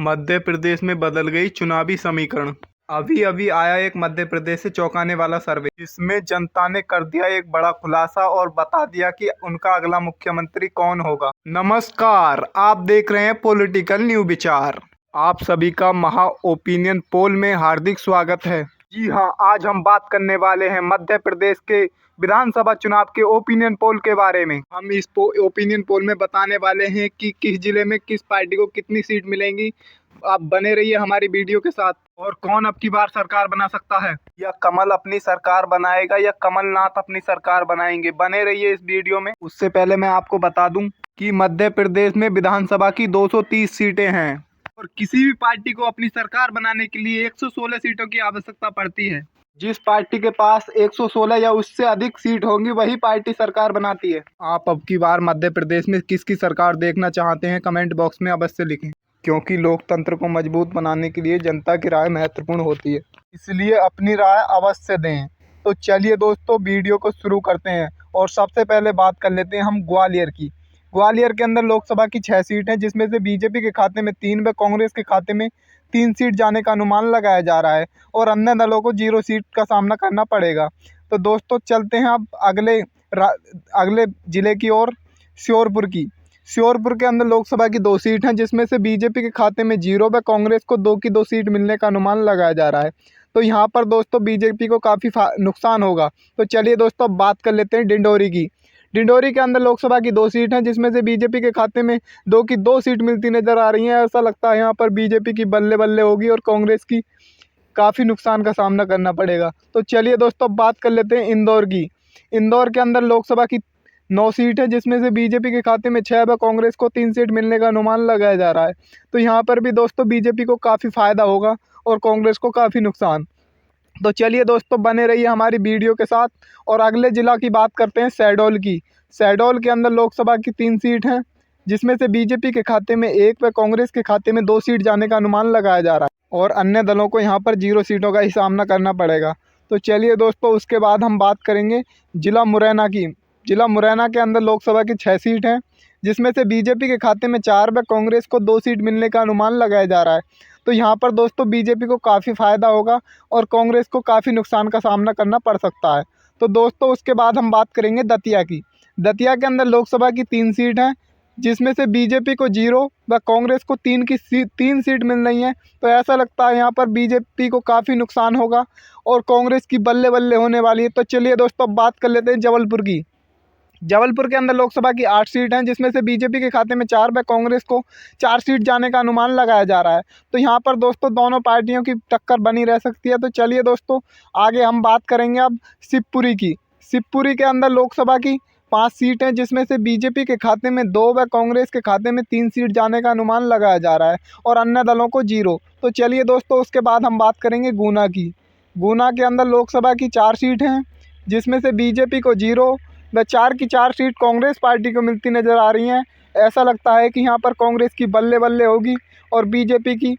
मध्य प्रदेश में बदल गई चुनावी समीकरण। अभी अभी आया एक मध्य प्रदेश से चौंकाने वाला सर्वे, जिसमें जनता ने कर दिया एक बड़ा खुलासा और बता दिया कि उनका अगला मुख्यमंत्री कौन होगा। नमस्कार, आप देख रहे हैं पॉलिटिकल न्यू विचार। आप सभी का महा ओपिनियन पोल में हार्दिक स्वागत है। जी हाँ, आज हम बात करने वाले हैं मध्य प्रदेश के विधानसभा चुनाव के ओपिनियन पोल के बारे में। हम इस ओपिनियन पोल में बताने वाले हैं कि किस जिले में किस पार्टी को कितनी सीट मिलेंगी। आप बने रहिए हमारी वीडियो के साथ। और कौन अब की बार सरकार बना सकता है, या कमल अपनी सरकार बनाएगा या कमलनाथ अपनी सरकार बनाएंगे, बने रहिए इस वीडियो में। उससे पहले मैं आपको बता दूं कि मध्य प्रदेश में विधानसभा की 230 सीटें हैं और किसी भी पार्टी को अपनी सरकार बनाने के लिए 116 सीटों की आवश्यकता पड़ती है। जिस पार्टी के पास 116 या उससे अधिक सीट होंगी वही पार्टी सरकार बनाती है। आप अब की बार मध्य प्रदेश में किसकी सरकार देखना चाहते हैं, कमेंट बॉक्स में अवश्य लिखें, क्योंकि लोकतंत्र को मजबूत बनाने के लिए जनता की राय महत्वपूर्ण होती है, इसलिए अपनी राय अवश्य दें। तो चलिए दोस्तों, वीडियो को शुरू करते हैं और सबसे पहले बात कर लेते हैं हम ग्वालियर की। ग्वालियर के अंदर लोकसभा की 6 सीट हैं, जिसमें से बीजेपी के खाते में 3 व कांग्रेस के खाते में 3 सीट जाने का अनुमान लगाया जा रहा है और अन्य दलों को 0 सीट का सामना करना पड़ेगा। तो दोस्तों चलते हैं अब अगले जिले की ओर, श्योरपुर की। श्योरपुर के अंदर लोकसभा की 2 सीट हैं, जिसमें से बीजेपी के खाते में 0 व कांग्रेस को 2 की 2 सीट मिलने का अनुमान लगाया जा रहा है। तो यहाँ पर दोस्तों बीजेपी को काफ़ी नुकसान होगा। तो चलिए दोस्तों अब बात कर लेते हैं डिंडोरी की। डिंडोरी के अंदर लोकसभा की 2 सीट हैं, जिसमें से बीजेपी के खाते में 2 की 2 सीट मिलती नजर आ रही हैं। ऐसा लगता है यहाँ पर बीजेपी की बल्ले बल्ले होगी और कांग्रेस की काफ़ी नुकसान का सामना करना पड़ेगा। तो चलिए दोस्तों अब बात कर लेते हैं इंदौर की। इंदौर के अंदर लोकसभा की 9 सीट है, जिसमें से बीजेपी के खाते में 6 व कांग्रेस को 3 सीट मिलने का अनुमान लगाया जा रहा है। तो यहाँ पर भी दोस्तों बीजेपी को काफ़ी फायदा होगा और कांग्रेस को काफ़ी नुकसान। तो चलिए दोस्तों बने रहिए हमारी वीडियो के साथ और अगले जिला की बात करते हैं शहडोल की। शहडोल के अंदर लोकसभा की 3 सीट हैं, जिसमें से बीजेपी के खाते में 1 व कांग्रेस के खाते में 2 सीट जाने का अनुमान लगाया जा रहा है और अन्य दलों को यहाँ पर 0 सीटों का ही सामना करना पड़ेगा। तो चलिए दोस्तों उसके बाद हम बात करेंगे जिला मुरैना की। जिला मुरैना के अंदर लोकसभा की 6 सीट हैं, जिसमें से बीजेपी के खाते में 4 व कांग्रेस को 2 सीट मिलने का अनुमान लगाया जा रहा है। तो यहाँ पर दोस्तों बीजेपी को काफ़ी फायदा होगा और कांग्रेस को काफ़ी नुकसान का सामना करना पड़ सकता है। तो दोस्तों उसके बाद हम बात करेंगे दतिया की। दतिया के अंदर लोकसभा की 3 सीट हैं, जिसमें से बीजेपी को 0 व कांग्रेस को 3 सीट मिल रही हैं। तो ऐसा लगता है यहाँ पर बीजेपी को काफ़ी नुकसान होगा और कांग्रेस की बल्ले बल्ले होने वाली है। तो चलिए दोस्तों अब बात कर लेते हैं जबलपुर की। जबलपुर के अंदर लोकसभा की 8 सीट हैं, जिसमें से बीजेपी के खाते में 4 व कांग्रेस को 4 सीट जाने का अनुमान लगाया जा रहा है। तो यहाँ पर दोस्तों दोनों पार्टियों की टक्कर बनी रह सकती है। तो चलिए दोस्तों आगे हम बात करेंगे अब शिवपुरी की। शिवपुरी के अंदर लोकसभा की 5 सीट हैं, जिसमें से बीजेपी के खाते में 2 व कांग्रेस के खाते में 3 सीट जाने का अनुमान लगाया जा रहा है और अन्य दलों को 0। तो चलिए दोस्तों उसके बाद हम बात करेंगे गुना की। गुना के अंदर लोकसभा की 4 सीट हैं, जिसमें से बीजेपी को 0 व 4 की 4 सीट कांग्रेस पार्टी को मिलती नज़र आ रही हैं। ऐसा लगता है कि यहाँ पर कांग्रेस की बल्ले बल्ले होगी और बीजेपी की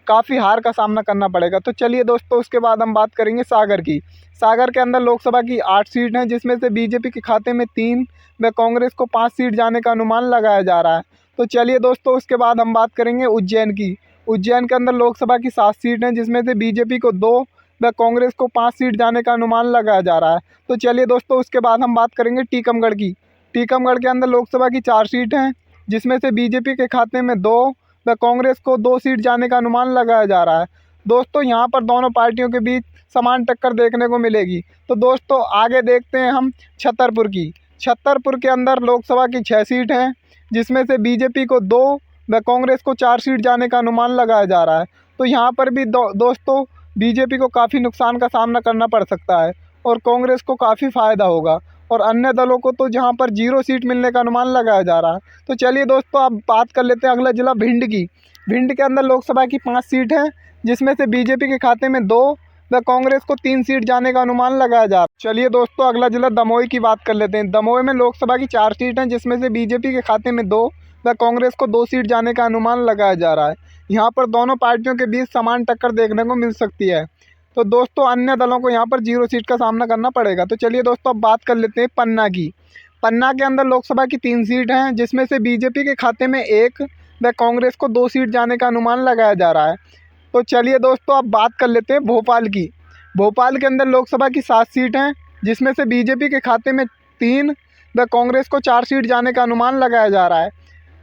काफ़ी हार का सामना करना पड़ेगा। तो चलिए दोस्तों उसके बाद हम बात करेंगे सागर की। सागर के अंदर लोकसभा की 8 सीट हैं, जिसमें से बीजेपी के खाते में 3 व कांग्रेस को 5 सीट जाने का अनुमान लगाया जा रहा है। तो चलिए दोस्तों उसके बाद हम बात करेंगे उज्जैन की। उज्जैन के अंदर लोकसभा की 7 सीट हैं, जिसमें से बीजेपी को 2 व कांग्रेस को 5 सीट जाने का अनुमान लगाया जा रहा है। तो चलिए दोस्तों उसके बाद हम बात करेंगे टीकमगढ़ की। टीकमगढ़ के अंदर लोकसभा की 4 सीट हैं, जिसमें से बीजेपी के खाते में 2 व कांग्रेस को 2 सीट जाने का अनुमान लगाया जा रहा है। दोस्तों यहाँ पर दोनों पार्टियों के बीच समान टक्कर देखने को मिलेगी। तो दोस्तों आगे देखते हैं हम छतरपुर की। छतरपुर के अंदर लोकसभा की 6 सीट हैं, जिसमें से बीजेपी को 2 व कांग्रेस को 4 सीट जाने का अनुमान लगाया जा रहा है। तो यहाँ पर भी दोस्तों बीजेपी को काफ़ी नुकसान का सामना करना पड़ सकता है और कांग्रेस को काफ़ी फ़ायदा होगा और अन्य दलों को तो जहाँ पर 0 सीट मिलने का अनुमान लगाया जा रहा है। तो चलिए दोस्तों अब बात कर लेते हैं अगला जिला भिंड की। भिंड के अंदर लोकसभा की 5 सीट हैं, जिसमें से बीजेपी के खाते में 2 व कांग्रेस को 3 सीट जाने का अनुमान लगाया जा रहा है। चलिए दोस्तों अगला जिला दमोह की बात कर लेते हैं। दमोह में लोकसभा की 4 सीट हैं, जिसमें से बीजेपी के खाते में 2 व कांग्रेस को 2 सीट जाने का अनुमान लगाया जा रहा है। यहाँ पर दोनों पार्टियों के बीच समान टक्कर देखने को मिल सकती है। तो दोस्तों अन्य दलों को यहाँ पर 0 सीट का सामना करना पड़ेगा। तो चलिए दोस्तों अब बात कर लेते हैं पन्ना की। पन्ना के अंदर लोकसभा की 3 सीट हैं, जिसमें से बीजेपी के खाते में 1 व कांग्रेस को 2 सीट जाने का अनुमान लगाया जा रहा है। तो चलिए दोस्तों अब बात कर लेते हैं भोपाल की। भोपाल के अंदर लोकसभा की 7 सीट हैं, जिसमें से बीजेपी के खाते में 3 व कांग्रेस को 4 सीट जाने का अनुमान लगाया जा रहा है,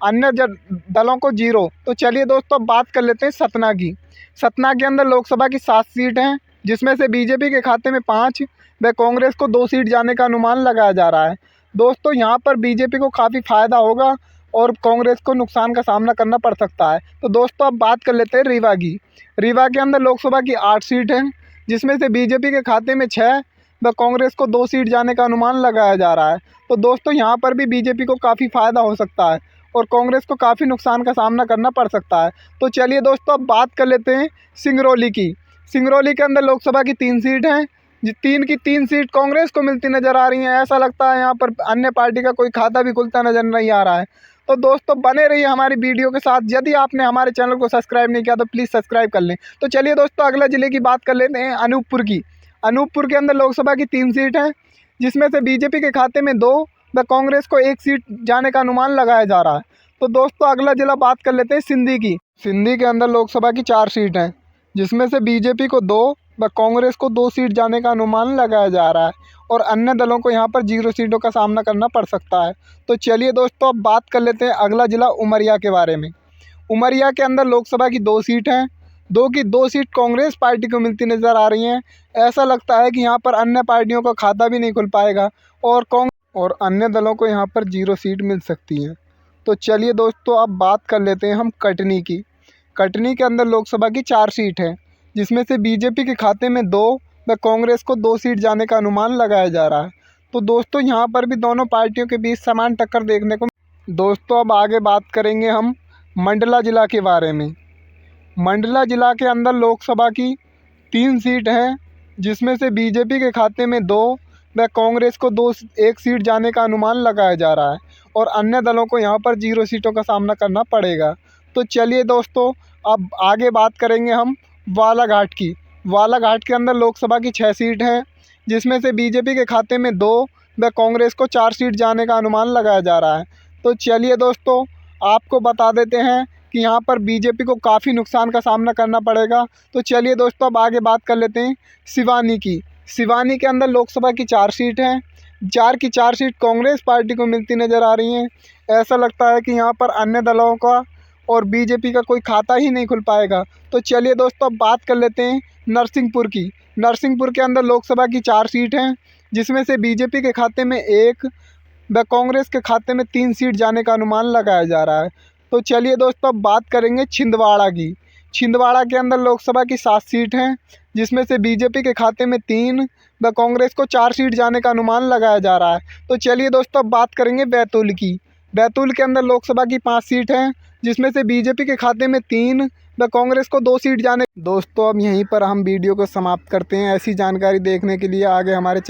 अन्य दलों को 0। तो चलिए दोस्तों अब बात कर लेते हैं सतना की। सतना के अंदर लोकसभा की 7 सीट हैं, जिसमें से बीजेपी के खाते में 5 व कांग्रेस को 2 सीट जाने का अनुमान लगाया जा रहा है। दोस्तों यहाँ पर बीजेपी को काफ़ी फ़ायदा होगा और कांग्रेस को नुकसान का सामना करना पड़ सकता है। तो दोस्तों अब बात कर लेते हैं रीवा की। रीवा के अंदर लोकसभा की 8 सीट हैं, जिसमें से बीजेपी के खाते में 6 व कांग्रेस को 2 सीट जाने का अनुमान लगाया जा रहा है। तो दोस्तों यहाँ पर भी बीजेपी को काफ़ी फ़ायदा हो सकता है और कांग्रेस को काफ़ी नुकसान का सामना करना पड़ सकता है। तो चलिए दोस्तों अब बात कर लेते हैं सिंगरौली की। सिंगरौली के अंदर लोकसभा की 3 सीट हैं, 3 की 3 सीट कांग्रेस को मिलती नज़र आ रही हैं। ऐसा लगता है यहाँ पर अन्य पार्टी का कोई खाता भी खुलता नज़र नहीं आ रहा है। तो दोस्तों बने रहिए हमारी वीडियो के साथ। यदि आपने हमारे चैनल को सब्सक्राइब नहीं किया तो प्लीज़ सब्सक्राइब कर लें। तो चलिए दोस्तों अगले ज़िले की बात कर लेते हैं अनूपपुर की। अनूपपुर के अंदर लोकसभा की 3 सीट हैं, जिसमें से बीजेपी के खाते में 2 व कांग्रेस को 1 सीट जाने का अनुमान लगाया जा रहा है। तो दोस्तों अगला ज़िला बात कर लेते हैं सिंधी की। सिंधी के अंदर लोकसभा की 4 सीट हैं, जिसमें से बीजेपी को 2 व कांग्रेस को 2 सीट जाने का अनुमान लगाया जा रहा है और अन्य दलों को यहाँ पर 0 सीटों का सामना करना पड़ सकता है। तो चलिए दोस्तों अब बात कर लेते हैं अगला ज़िला उमरिया के बारे में। उमरिया के अंदर लोकसभा की 2 सीट हैं, 2 की 2 सीट कांग्रेस पार्टी को मिलती नज़र आ रही हैं। ऐसा लगता है कि यहाँ पर अन्य पार्टियों का खाता भी नहीं खुल पाएगा और अन्य दलों को यहाँ पर 0 सीट मिल सकती है। तो चलिए दोस्तों अब बात कर लेते हैं हम कटनी की। कटनी के अंदर लोकसभा की 4 सीट हैं, जिसमें से बीजेपी के खाते में 2 व कांग्रेस को 2 सीट जाने का अनुमान लगाया जा रहा है। तो दोस्तों यहाँ पर भी दोनों पार्टियों के बीच समान टक्कर देखने को। दोस्तों अब आगे बात करेंगे हम मंडला ज़िला के बारे में। मंडला ज़िला के अंदर लोकसभा की 3 सीट हैं, जिसमें से बीजेपी के खाते में 2 व कांग्रेस को 1 सीट जाने का अनुमान लगाया जा रहा है और अन्य दलों को यहाँ पर 0 सीटों का सामना करना पड़ेगा। तो चलिए दोस्तों अब आगे बात करेंगे हम बालाघाट की। बालाघाट के अंदर लोकसभा की 6 सीट हैं, जिसमें से बीजेपी के खाते में 2 व कांग्रेस को 4 सीट जाने का अनुमान लगाया जा रहा है। तो चलिए दोस्तों आपको बता देते हैं कि यहाँ पर बीजेपी को काफ़ी नुकसान का सामना करना पड़ेगा। तो चलिए दोस्तों अब आगे बात कर लेते हैं सिवानी की। सिवानी के अंदर लोकसभा की 4 सीट हैं, 4 की 4 सीट कांग्रेस पार्टी को मिलती नज़र आ रही हैं। ऐसा लगता है कि यहाँ पर अन्य दलों का और बीजेपी का कोई खाता ही नहीं खुल पाएगा। तो चलिए दोस्तों अब बात कर लेते हैं नरसिंहपुर की। नरसिंहपुर के अंदर लोकसभा की 4 सीट हैं, जिसमें से बीजेपी के खाते में 1 व कांग्रेस के खाते में 3 सीट जाने का अनुमान लगाया जा रहा है। तो चलिए दोस्तों अब बात करेंगे छिंदवाड़ा की। छिंदवाड़ा के अंदर लोकसभा की 7 सीट हैं, जिसमें से बीजेपी के खाते में 3 व कांग्रेस को 4 सीट जाने का अनुमान लगाया जा रहा है। तो चलिए दोस्तों अब बात करेंगे बैतूल की। बैतूल के अंदर लोकसभा की 5 सीट हैं, जिसमें से बीजेपी के खाते में 3 व कांग्रेस को 2 सीट जाने। दोस्तों अब यहीं पर हम वीडियो को समाप्त करते हैं। ऐसी जानकारी देखने के लिए आगे हमारे